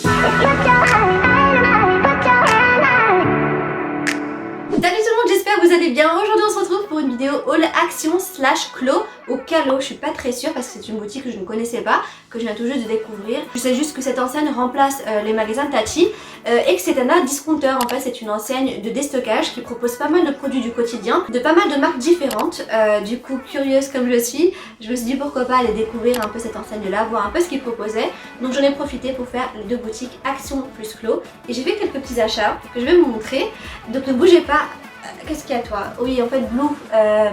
Salut tout le monde, j'espère que vous allez bien. Aujourd'hui on se retrouve pour une vidéo haul action slash clos au Calo. Je suis pas très sûre parce que c'est une boutique que je ne connaissais pas, que je viens tout juste de découvrir. Je sais juste que cette enseigne remplace les magasins Tachi et que c'est un discounter. En fait c'est une enseigne de déstockage qui propose pas mal de produits du quotidien, de pas mal de marques différentes. Du coup, curieuse comme je suis, je me suis dit pourquoi pas aller découvrir un peu cette enseigne là, voir un peu ce qu'ils proposaient. Donc j'en ai profité pour faire les deux boutiques Action plus Clos et j'ai fait quelques petits achats que je vais vous montrer. Donc ne bougez pas. Qu'est-ce qu'il y a toi? Oui, en fait Blue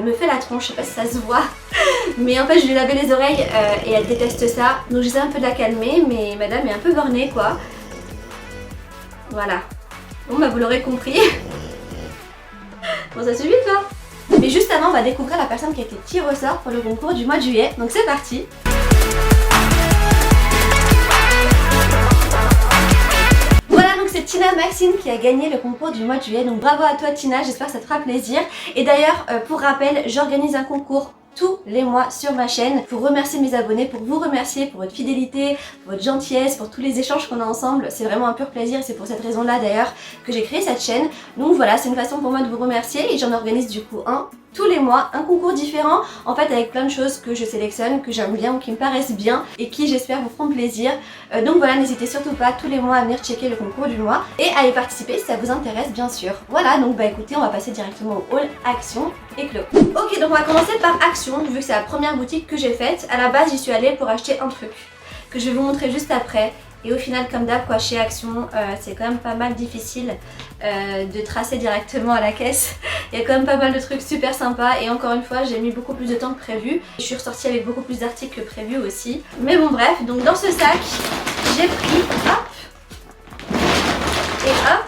me fait la tronche, je sais pas si ça se voit, mais en fait je lui ai lavé les oreilles et elle déteste ça, donc j'essaie un peu de la calmer, mais madame est un peu bornée quoi. Voilà. Bon bah vous l'aurez compris. Bon ça suffit toi. Mais juste avant on va découvrir la personne qui a été tirée au sort pour le concours du mois de juillet, donc c'est parti. C'est Tina Maxine qui a gagné le concours du mois de juillet, donc bravo à toi Tina, j'espère que ça te fera plaisir. Et d'ailleurs pour rappel, j'organise un concours tous les mois sur ma chaîne pour remercier mes abonnés, pour vous remercier pour votre fidélité, pour votre gentillesse, pour tous les échanges qu'on a ensemble. C'est vraiment un pur plaisir et c'est pour cette raison là d'ailleurs que j'ai créé cette chaîne. Donc voilà, c'est une façon pour moi de vous remercier et j'en organise du coup un tous les mois, un concours différent, en fait avec plein de choses que je sélectionne, que j'aime bien ou qui me paraissent bien et qui j'espère vous feront plaisir. Donc voilà, n'hésitez surtout pas tous les mois à venir checker le concours du mois et à y participer si ça vous intéresse bien sûr. Voilà, donc bah écoutez, on va passer directement au haul Action et Clos. Ok, donc on va commencer par Action, vu que c'est la première boutique que j'ai faite. À la base, j'y suis allée pour acheter un truc que je vais vous montrer juste après. Et au final, comme d'hab, quoi, chez Action, c'est quand même pas mal difficile de tracer directement à la caisse. Il y a quand même pas mal de trucs super sympas et encore une fois, j'ai mis beaucoup plus de temps que prévu. Je suis ressortie avec beaucoup plus d'articles que prévu aussi. Mais bon bref, donc dans ce sac, j'ai pris, hop, et hop.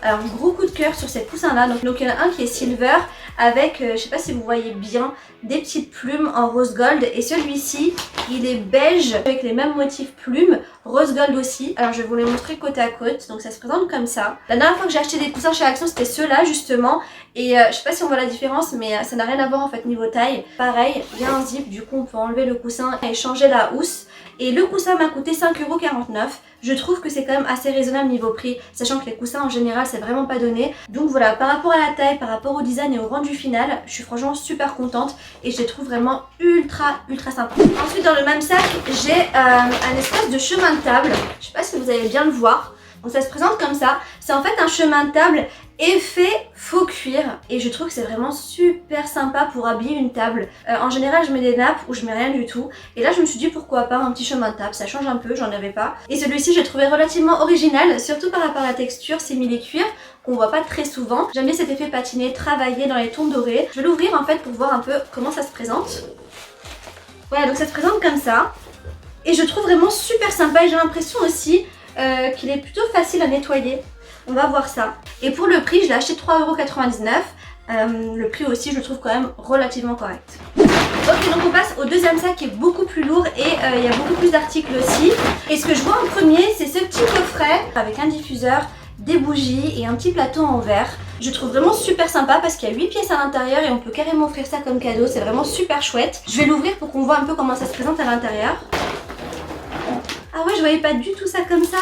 Alors gros coup de cœur sur ces coussins là, donc il y en a un qui est silver avec, je sais pas si vous voyez bien, des petites plumes en rose gold et celui-ci il est beige avec les mêmes motifs plumes, rose gold aussi. Alors je vais vous les montrer côte à côte, donc ça se présente comme ça. La dernière fois que j'ai acheté des coussins chez Action c'était ceux-là justement et je sais pas si on voit la différence mais ça n'a rien à voir en fait niveau taille. Pareil, il y a un zip, du coup on peut enlever le coussin et changer la housse. Et le coussin m'a coûté 5,49 €. Je trouve que c'est quand même assez raisonnable niveau prix, sachant que les coussins en général c'est vraiment pas donné. Donc voilà, par rapport à la taille, par rapport au design et au rendu final, je suis franchement super contente et je les trouve vraiment ultra sympa. Ensuite dans le même sac, j'ai un espèce de chemin de table. Je sais pas si vous allez bien le voir. Donc ça se présente comme ça. C'est en fait un chemin de table effet faux cuir et je trouve que c'est vraiment super sympa pour habiller une table. En général je mets des nappes ou je mets rien du tout et là je me suis dit pourquoi pas un petit chemin de table, ça change un peu, j'en avais pas. Et celui-ci j'ai trouvé relativement original, surtout par rapport à la texture simili-cuir qu'on voit pas très souvent. J'aime bien cet effet patiné, travaillé dans les tons dorés. Je vais l'ouvrir en fait pour voir un peu comment ça se présente. Voilà, donc ça se présente comme ça et je trouve vraiment super sympa et j'ai l'impression aussi qu'il est plutôt facile à nettoyer. On va voir ça. Et pour le prix, je l'ai acheté 3,99 €. Le prix aussi, je le trouve quand même relativement correct. Ok, donc on passe au deuxième sac qui est beaucoup plus lourd et il y a beaucoup plus d'articles aussi. Et ce que je vois en premier, c'est ce petit coffret avec un diffuseur, des bougies et un petit plateau en verre. Je trouve vraiment super sympa parce qu'il y a 8 pièces à l'intérieur et on peut carrément offrir ça comme cadeau. C'est vraiment super chouette. Je vais l'ouvrir pour qu'on voit un peu comment ça se présente à l'intérieur. Ah ouais, je voyais pas du tout ça comme ça.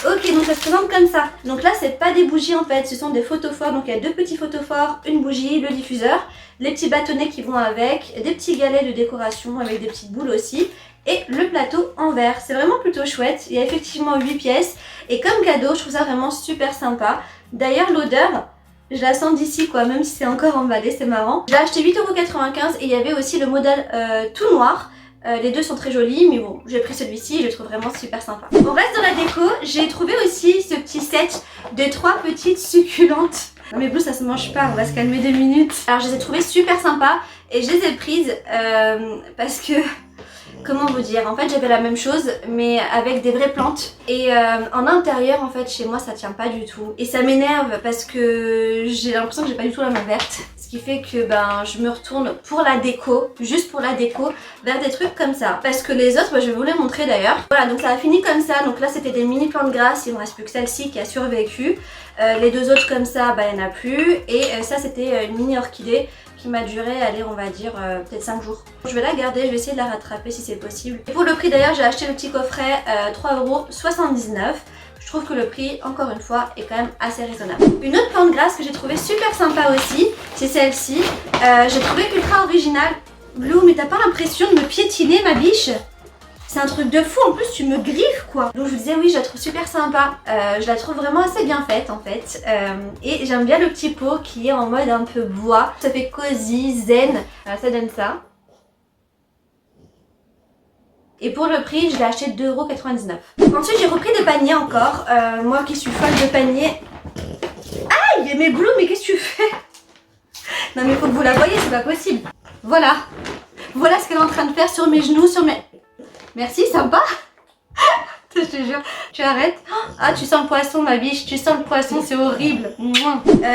Ok, donc ça se présente comme ça. Donc là, c'est pas des bougies en fait, ce sont des photophores. Donc il y a deux petits photophores, une bougie, le diffuseur, les petits bâtonnets qui vont avec, des petits galets de décoration avec des petites boules aussi, et le plateau en verre. C'est vraiment plutôt chouette. Il y a effectivement 8 pièces. Et comme cadeau, je trouve ça vraiment super sympa. D'ailleurs, l'odeur, je la sens d'ici quoi, même si c'est encore emballé, c'est marrant. Je l'ai acheté 8,95 € et il y avait aussi le modèle tout noir. Les deux sont très jolis mais bon, j'ai pris celui-ci et je le trouve vraiment super sympa. On reste dans la déco, j'ai trouvé aussi ce petit set de 3 petites succulentes. Non mais Blue ça se mange pas, on va se calmer 2 minutes. Alors je les ai trouvées super sympas et je les ai prises parce que... Comment vous dire, en fait j'avais la même chose mais avec des vraies plantes et en intérieur en fait chez moi ça tient pas du tout et ça m'énerve parce que j'ai l'impression que j'ai pas du tout la main verte, ce qui fait que ben je me retourne pour la déco, juste pour la déco, vers des trucs comme ça parce que les autres, je vais vous les montrer d'ailleurs. Voilà, donc ça a fini comme ça, donc là c'était des mini plantes grasses, il me reste plus que celle-ci qui a survécu. Les deux autres comme ça, il n'y en a plus et ça c'était une mini orchidée qui m'a duré, allez, on va dire peut-être 5 jours. Je vais la garder, je vais essayer de la rattraper si c'est possible. Et pour le prix d'ailleurs, j'ai acheté le petit coffret 3,79 €. Je trouve que le prix, encore une fois, est quand même assez raisonnable. Une autre plante grasse que j'ai trouvé super sympa aussi, c'est celle-ci. J'ai trouvé ultra originale. Blue, mais t'as pas l'impression de me piétiner, ma biche? C'est un truc de fou, en plus tu me griffes quoi. Donc je vous disais oui, je la trouve super sympa. Je la trouve vraiment assez bien faite en fait. Et j'aime bien le petit pot qui est en mode un peu bois. Ça fait cosy, zen. Ça donne ça. Et pour le prix, je l'ai acheté 2,99 €. Ensuite, j'ai repris des paniers encore. Moi qui suis folle de paniers. Aïe, mais Blue, mais qu'est-ce que tu fais? Non mais faut que vous la voyez, c'est pas possible. Voilà. Voilà ce qu'elle est en train de faire sur mes genoux, sur mes... Merci, sympa. Je te jure, tu arrêtes. Ah, tu sens le poisson, ma biche, tu sens le poisson, c'est horrible.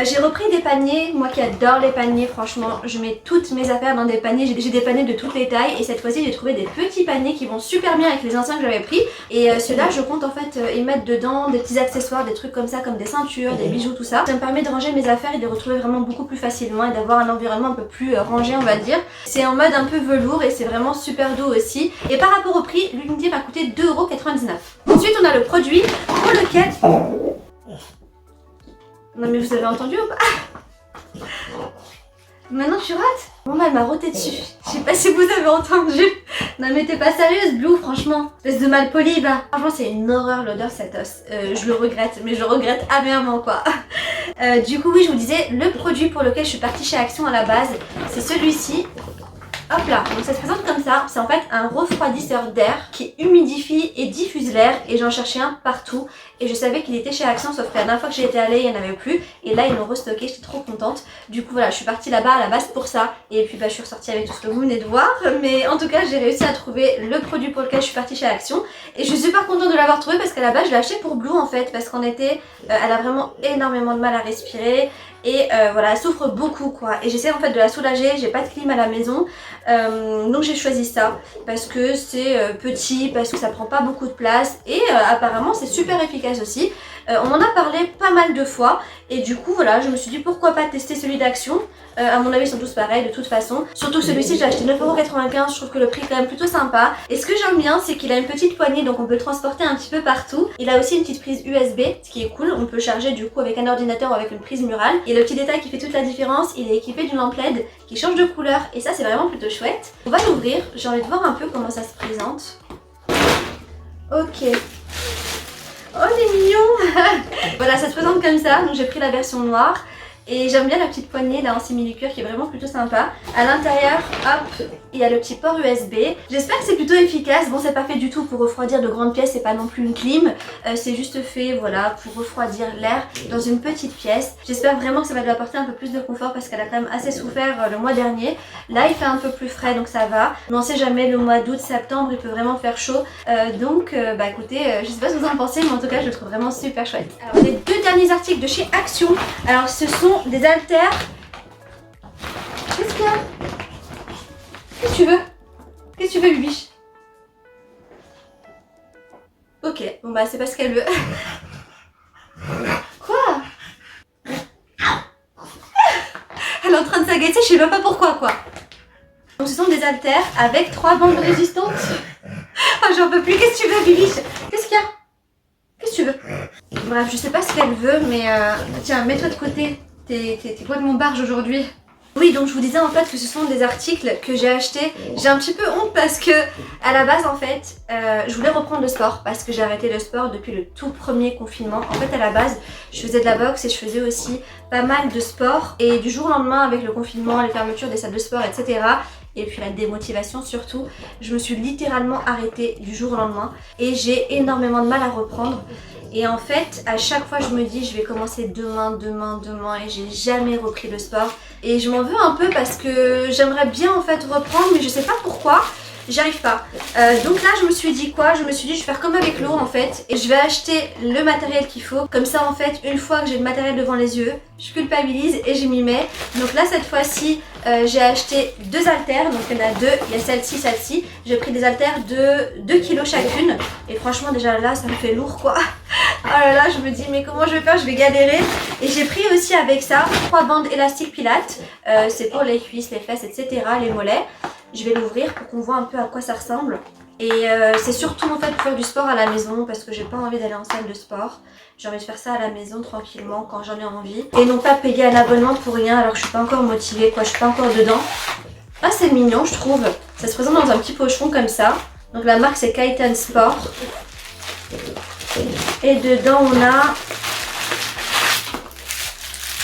J'ai repris des paniers, moi qui adore les paniers, franchement, je mets toutes mes affaires dans des paniers. J'ai des paniers de toutes les tailles et cette fois-ci j'ai trouvé des petits paniers qui vont super bien avec les anciens que j'avais pris. Et ceux-là, je compte en fait y mettre dedans des petits accessoires, des trucs comme ça, comme des ceintures, des bijoux, tout ça. Ça me permet de ranger mes affaires et de les retrouver vraiment beaucoup plus facilement et d'avoir un environnement un peu plus rangé, on va dire. C'est en mode un peu velours et c'est vraiment super doux aussi. Et par rapport au prix, l'unité m'a coûté 2,99 €. Ensuite, on a le produit pour lequel... Non mais vous avez entendu ou pas? Maintenant tu rates? Bon bah elle m'a roté dessus. Je sais pas si vous avez entendu. Non mais t'es pas sérieuse Blue, franchement. Espèce de malpoli va. Franchement c'est une horreur l'odeur cet os. Je le regrette, mais je le regrette amèrement quoi. Du coup oui, je vous disais, le produit pour lequel je suis partie chez Action à la base, c'est celui-ci. Hop là, donc ça se présente comme ça, c'est en fait un refroidisseur d'air qui humidifie et diffuse l'air et j'en cherchais un partout et je savais qu'il était chez Action sauf que la dernière fois que j'y étais allée il n'y en avait plus et là ils l'ont restocké, j'étais trop contente. Du coup voilà, je suis partie là-bas à la base pour ça et puis bah je suis ressortie avec tout ce que vous venez de voir, mais en tout cas j'ai réussi à trouver le produit pour lequel je suis partie chez Action et je suis super contente de l'avoir trouvé parce qu'à la base je l'ai acheté pour Blue en fait parce qu'en été elle a vraiment énormément de mal à respirer. Et voilà, elle souffre beaucoup quoi. Et j'essaie en fait de la soulager, j'ai pas de clim à la maison. Donc j'ai choisi ça parce que c'est petit, parce que ça prend pas beaucoup de place. Et apparemment c'est super efficace aussi. On en a parlé pas mal de fois. Et du coup voilà, je me suis dit pourquoi pas tester celui d'Action. À mon avis ils sont tous pareils de toute façon. Surtout celui-ci j'ai acheté 9,95 €, je trouve que le prix est quand même plutôt sympa. Et ce que j'aime bien c'est qu'il a une petite poignée donc on peut le transporter un petit peu partout. Il a aussi une petite prise USB, ce qui est cool. On peut charger du coup avec un ordinateur ou avec une prise murale. Et le petit détail qui fait toute la différence, il est équipé d'une lampe LED qui change de couleur et ça c'est vraiment plutôt chouette. On va l'ouvrir, j'ai envie de voir un peu comment ça se présente. Ok. Oh il est mignon. Voilà, ça se présente comme ça, donc j'ai pris la version noire. Et j'aime bien la petite poignée là en simili-cuir qui est vraiment plutôt sympa. À l'intérieur, hop, il y a le petit port USB. J'espère que c'est plutôt efficace. Bon, c'est pas fait du tout pour refroidir de grandes pièces, c'est pas non plus une clim. C'est juste fait, voilà, pour refroidir l'air dans une petite pièce. J'espère vraiment que ça va lui apporter un peu plus de confort parce qu'elle a quand même assez souffert le mois dernier. Là, il fait un peu plus frais, donc ça va. Mais on sait jamais, le mois d'août, septembre, il peut vraiment faire chaud. Donc, bah écoutez, je sais pas ce que vous en pensez, mais en tout cas, je le trouve vraiment super chouette. Alors, les deux derniers articles de chez Action. Alors, ce sont des haltères. Qu'est-ce qu'il y a? Qu'est-ce que tu veux? Qu'est-ce que tu veux, Bibiche? Ok, bon bah c'est pas ce qu'elle veut. Quoi? Elle est en train de s'agacer, je sais même pas pourquoi quoi. Donc ce sont des haltères avec 3 bandes résistantes. Oh j'en peux plus, qu'est-ce que tu veux, Bibiche? Qu'est-ce qu'il y a? Qu'est-ce que tu veux? Bref, je sais pas ce qu'elle veut, mais tiens, mets-toi de côté. T'es quoi de mon barge aujourd'hui? Oui, donc je vous disais en fait que ce sont des articles que j'ai achetés. J'ai un petit peu honte parce que à la base en fait, je voulais reprendre le sport parce que j'ai arrêté le sport depuis le tout premier confinement. En fait à la base, je faisais de la boxe et je faisais aussi pas mal de sport. Et du jour au lendemain avec le confinement, les fermetures des salles de sport, etc. et puis la démotivation surtout, je me suis littéralement arrêtée du jour au lendemain et j'ai énormément de mal à reprendre. Et en fait, à chaque fois je me dis je vais commencer demain et j'ai jamais repris le sport. Et je m'en veux un peu parce que j'aimerais bien en fait reprendre mais je sais pas pourquoi. J'arrive pas. Donc là je me suis dit quoi? Je me suis dit je vais faire comme avec l'eau en fait et je vais acheter le matériel qu'il faut. Comme ça en fait une fois que j'ai le matériel devant les yeux, je culpabilise et je m'y mets. Donc là cette fois-ci j'ai acheté 2 haltères, donc il y en a 2, il y a celle-ci, celle-ci. J'ai pris des haltères de 2 kg chacune et franchement déjà là ça me fait lourd quoi. Oh là là je me dis mais comment je vais faire, je vais galérer. Et j'ai pris aussi avec ça 3 bandes élastiques pilates, c'est pour les cuisses, les fesses, etc., les mollets. Je vais l'ouvrir pour qu'on voit un peu à quoi ça ressemble. Et c'est surtout en fait pour faire du sport à la maison parce que j'ai pas envie d'aller en salle de sport. J'ai envie de faire ça à la maison tranquillement quand j'en ai envie. Et non pas payer un abonnement pour rien alors que je suis pas encore motivée quoi, je suis pas encore dedans. Ah c'est mignon je trouve. Ça se présente dans un petit pochon comme ça. Donc la marque c'est Kaiten Sport. Et dedans on a...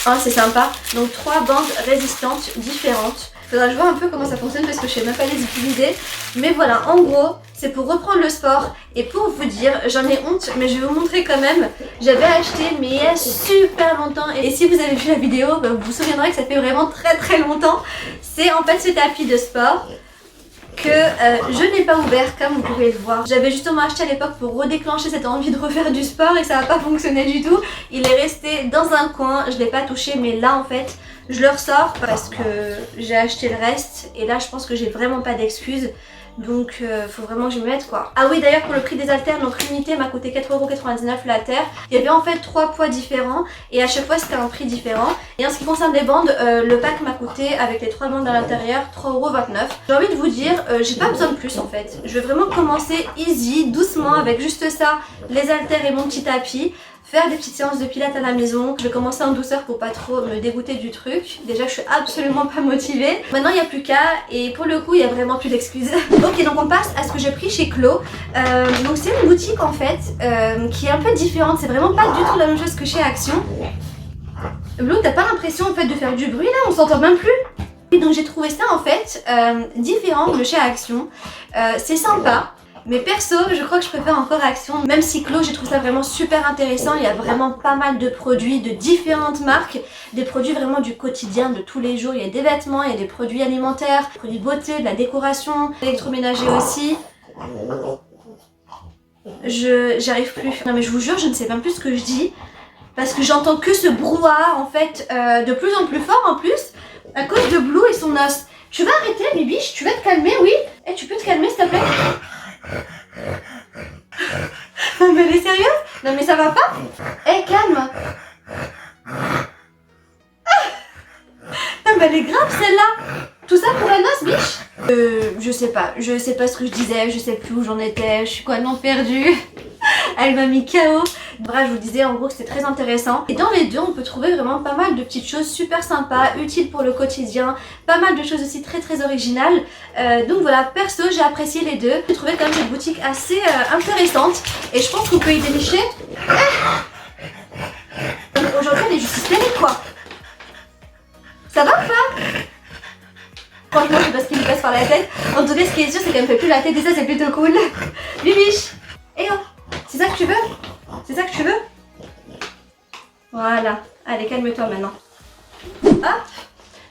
Ah c'est sympa. Donc 3 bandes résistantes différentes. Faudra que je vois un peu comment ça fonctionne parce que je sais même pas les utiliser. Mais voilà, en gros, c'est pour reprendre le sport. Et pour vous dire, j'en ai honte, mais je vais vous montrer quand même. J'avais acheté, mais il y a super longtemps. Et si vous avez vu la vidéo, bah, vous vous souviendrez que ça fait vraiment très longtemps. C'est en fait ce tapis de sport que je n'ai pas ouvert comme vous pouvez le voir. J'avais justement acheté à l'époque pour redéclencher cette envie de refaire du sport et ça n'a pas fonctionné du tout. Il est resté dans un coin, je ne l'ai pas touché mais là en fait je le ressors parce que j'ai acheté le reste et là je pense que j'ai vraiment pas d'excuses. Donc faut vraiment que je me mette quoi. Ah oui d'ailleurs pour le prix des haltères, donc l'unité m'a coûté 4,99€ la terre. Il y avait en fait 3 poids différents et à chaque fois c'était un prix différent. Et en ce qui concerne les bandes, le pack m'a coûté avec les 3 bandes à l'intérieur 3,29€. J'ai envie de vous dire, j'ai pas besoin de plus en fait. Je vais vraiment commencer easy, doucement avec juste ça, les haltères et mon petit tapis. Faire des petites séances de pilates à la maison. Je vais commencer en douceur pour pas trop me dégoûter du truc. Déjà je suis absolument pas motivée. Maintenant il n'y a plus qu'à et pour le coup il n'y a vraiment plus d'excuses. Ok donc on passe à ce que j'ai pris chez Clos. Donc c'est une boutique en fait qui est un peu différente. C'est vraiment pas du tout la même chose que chez Action. Blue t'as pas l'impression en fait de faire du bruit là? On s'entend même plus. Et donc j'ai trouvé ça en fait différent de chez Action. C'est sympa. Mais perso, je crois que je préfère encore Action, même si Clos, j'ai trouvé ça vraiment super intéressant. Il y a vraiment pas mal de produits de différentes marques, des produits vraiment du quotidien, de tous les jours. Il y a des vêtements, il y a des produits alimentaires, des produits de beauté, de la décoration, l'électroménager aussi. J'arrive plus. Non mais je vous jure, je ne sais même plus ce que je dis. Parce que j'entends que ce brouhaha en fait, de plus en plus fort en plus, à cause de Blue et son os. Tu vas arrêter, Bibiche? Tu vas te calmer, oui? Eh, tu peux te calmer s'il te plaît? Non mais elle est sérieuse? Non mais ça va pas? Eh calme! Non mais elle est grave celle-là! Tout ça pour un os, biche? Je sais pas ce que je disais, je sais plus où j'en étais, je suis complètement perdue. Elle m'a mis KO. Bref, je vous disais en gros que c'était très intéressant. Et dans les deux, on peut trouver vraiment pas mal de petites choses super sympas, utiles pour le quotidien. Pas mal de choses aussi très originales. Donc voilà, perso, j'ai apprécié les deux. J'ai trouvé quand même cette boutique assez intéressante. Et je pense qu'on peut y dénicher. Aujourd'hui, elle est juste hystérique quoi. Ça va ou pas? Franchement, je sais pas ce qui lui passe par la tête. En tout cas, ce qui est sûr, c'est qu'elle me fait plus la tête et ça, c'est plutôt cool. Bibiche! Eh oh! C'est ça que tu veux? C'est ça que tu veux? Voilà. Allez, calme-toi maintenant. Hop!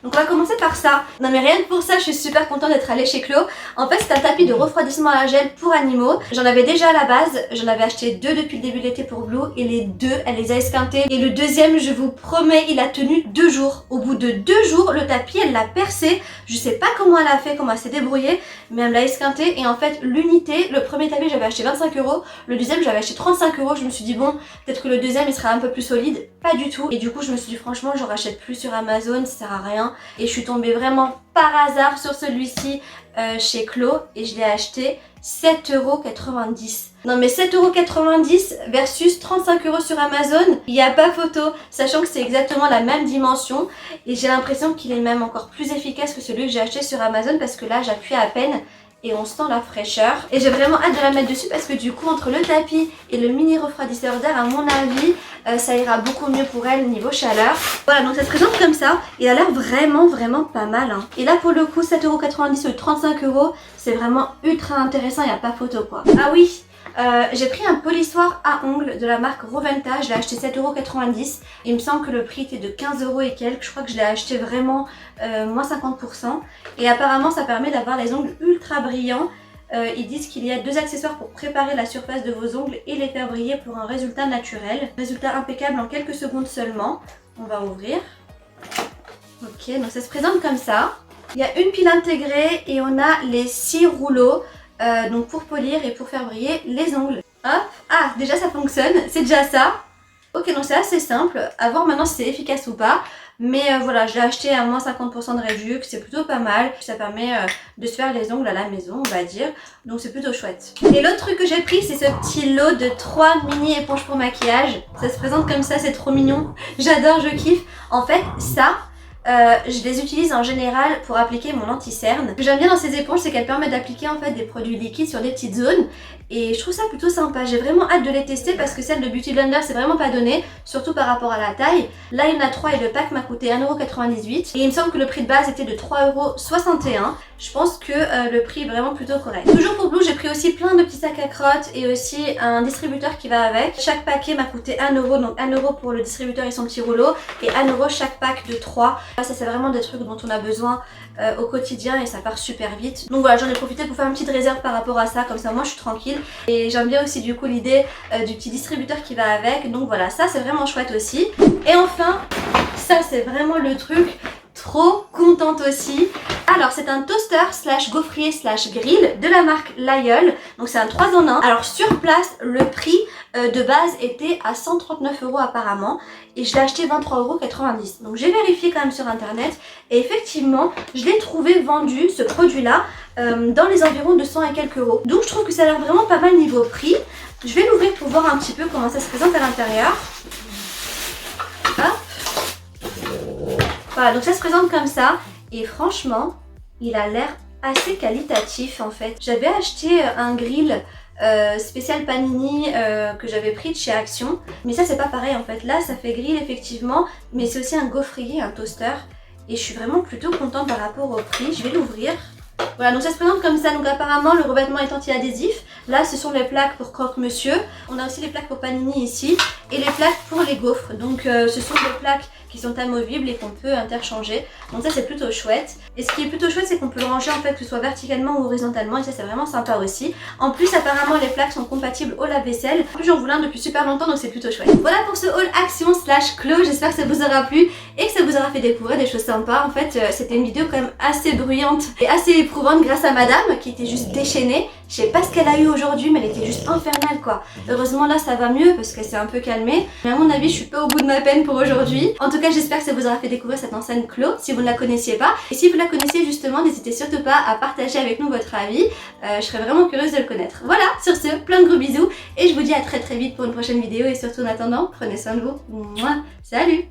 Donc on va commencer par ça. Non mais rien que pour ça, je suis super contente d'être allée chez Clos. En fait, c'est un tapis de refroidissement à gel pour animaux. J'en avais déjà à la base. J'en avais acheté 2 depuis le début de l'été pour Blue. Et les 2, elle les a esquintés. Et le deuxième, je vous promets, il a tenu 2 jours. Au bout de 2 jours, le tapis, elle l'a percé. Je sais pas comment elle a fait, comment elle s'est débrouillée. Mais elle me l'a esquinté. Et en fait, l'unité, le premier tapis, j'avais acheté 25€. Le deuxième, j'avais acheté 35€. Je me suis dit, bon, peut-être que le deuxième, il sera un peu plus solide. Pas du tout. Et du coup, je me suis dit, franchement, j'en rachète plus sur Amazon. Ça sert à rien. Et je suis tombée vraiment par hasard sur celui-ci chez Clos et je l'ai acheté 7,90€. Non mais 7,90€ versus 35€ sur Amazon, il n'y a pas photo, sachant que c'est exactement la même dimension et j'ai l'impression qu'il est même encore plus efficace que celui que j'ai acheté sur Amazon parce que là j'appuie à peine et on sent la fraîcheur. Et j'ai vraiment hâte de la mettre dessus parce que du coup entre le tapis et le mini refroidisseur d'air, à mon avis, ça ira beaucoup mieux pour elle niveau chaleur. Voilà, donc ça se présente comme ça. Il a l'air vraiment pas mal. Hein. Et là pour le coup 7,90€ ou 35€, c'est vraiment ultra intéressant, il n'y a pas photo quoi. Ah oui, j'ai pris un polissoir à ongles de la marque Roventa, je l'ai acheté 7,90€. Il me semble que le prix était de 15€ et quelques, je crois que je l'ai acheté vraiment moins 50%. Et apparemment ça permet d'avoir les ongles ultra brillants. Ils disent qu'il y a 2 accessoires pour préparer la surface de vos ongles et les faire briller pour un résultat naturel. Résultat impeccable en quelques secondes seulement. On va ouvrir. Ok, donc ça se présente comme ça. Il y a une pile intégrée et on a les 6 rouleaux. Donc pour polir et pour faire briller les ongles. Hop, ah déjà ça fonctionne, c'est déjà ça. Ok, donc c'est assez simple, à voir maintenant si c'est efficace ou pas. Mais voilà, je l'ai acheté à moins 50% de réduction, c'est plutôt pas mal. Ça permet de se faire les ongles à la maison, on va dire. Donc c'est plutôt chouette. Et l'autre truc que j'ai pris, c'est ce petit lot de 3 mini éponges pour maquillage. Ça se présente comme ça, c'est trop mignon. J'adore, je kiffe. En fait, ça... je les utilise en général pour appliquer mon anti-cerne. Ce que j'aime bien dans ces éponges, c'est qu'elles permettent d'appliquer en fait des produits liquides sur des petites zones. Et je trouve ça plutôt sympa. J'ai vraiment hâte de les tester parce que celle de Beauty Blender, c'est vraiment pas donné, surtout par rapport à la taille. Là, il y en a 3 et le pack m'a coûté 1,98€. Et il me semble que le prix de base était de 3,61€. Je pense que le prix est vraiment plutôt correct. Toujours pour Blue, j'ai pris aussi plein de petits sacs à crottes et aussi un distributeur qui va avec. Chaque paquet m'a coûté 1€, donc 1€ pour le distributeur et son petit rouleau, et 1€ chaque pack de 3. Ça, c'est vraiment des trucs dont on a besoin au quotidien et ça part super vite. Donc voilà, j'en ai profité pour faire une petite réserve par rapport à ça, comme ça moi je suis tranquille. Et j'aime bien aussi du coup l'idée du petit distributeur qui va avec. Donc voilà, ça c'est vraiment chouette aussi. Et enfin, ça c'est vraiment le truc, trop contente aussi. Alors c'est un toaster slash gaufrier slash grill de la marque Lyol. Donc c'est un 3 en 1. Alors sur place le prix de base était à 139€ apparemment. Et je l'ai acheté 23,90€. Donc j'ai vérifié quand même sur internet. Et effectivement je l'ai trouvé vendu ce produit là dans les environs de 100 et quelques euros. Donc je trouve que ça a l'air vraiment pas mal niveau prix. Je vais l'ouvrir pour voir un petit peu comment ça se présente à l'intérieur. Hop. Voilà, donc ça se présente comme ça. Et franchement, il a l'air assez qualitatif en fait. J'avais acheté un grill spécial panini que j'avais pris de chez Action. Mais ça c'est pas pareil en fait. Là ça fait grill effectivement, mais c'est aussi un gaufrier, un toaster. Et je suis vraiment plutôt contente par rapport au prix. Je vais l'ouvrir. Voilà, donc ça se présente comme ça. Donc apparemment le revêtement est anti-adhésif. Là ce sont les plaques pour croque-monsieur. On a aussi les plaques pour panini ici. Et les plaques pour les gaufres. Donc ce sont des plaques qui sont amovibles et qu'on peut interchanger. Donc ça c'est plutôt chouette. Et ce qui est plutôt chouette, c'est qu'on peut le ranger en fait que ce soit verticalement ou horizontalement. Et ça c'est vraiment sympa aussi. En plus apparemment les plaques sont compatibles au lave-vaisselle. En plus j'en voulais un depuis super longtemps, donc c'est plutôt chouette. Voilà pour ce haul action slash clos. J'espère que ça vous aura plu et que ça vous aura fait découvrir des choses sympas. En fait c'était une vidéo quand même assez bruyante et assez éprouvante grâce à madame qui était juste déchaînée. Je sais pas ce qu'elle a eu aujourd'hui, mais elle était juste infernale quoi. Heureusement là ça va mieux parce qu'elle s'est un peu calmée. Mais à mon avis je suis pas au bout de ma peine pour aujourd'hui. En tout cas j'espère que ça vous aura fait découvrir cette enseigne Clos si vous ne la connaissiez pas. Et si vous la connaissiez justement, n'hésitez surtout pas à partager avec nous votre avis. Je serais vraiment curieuse de le connaître. Voilà, sur ce, plein de gros bisous. Et je vous dis à très vite pour une prochaine vidéo. Et surtout en attendant, prenez soin de vous. Mouah, salut!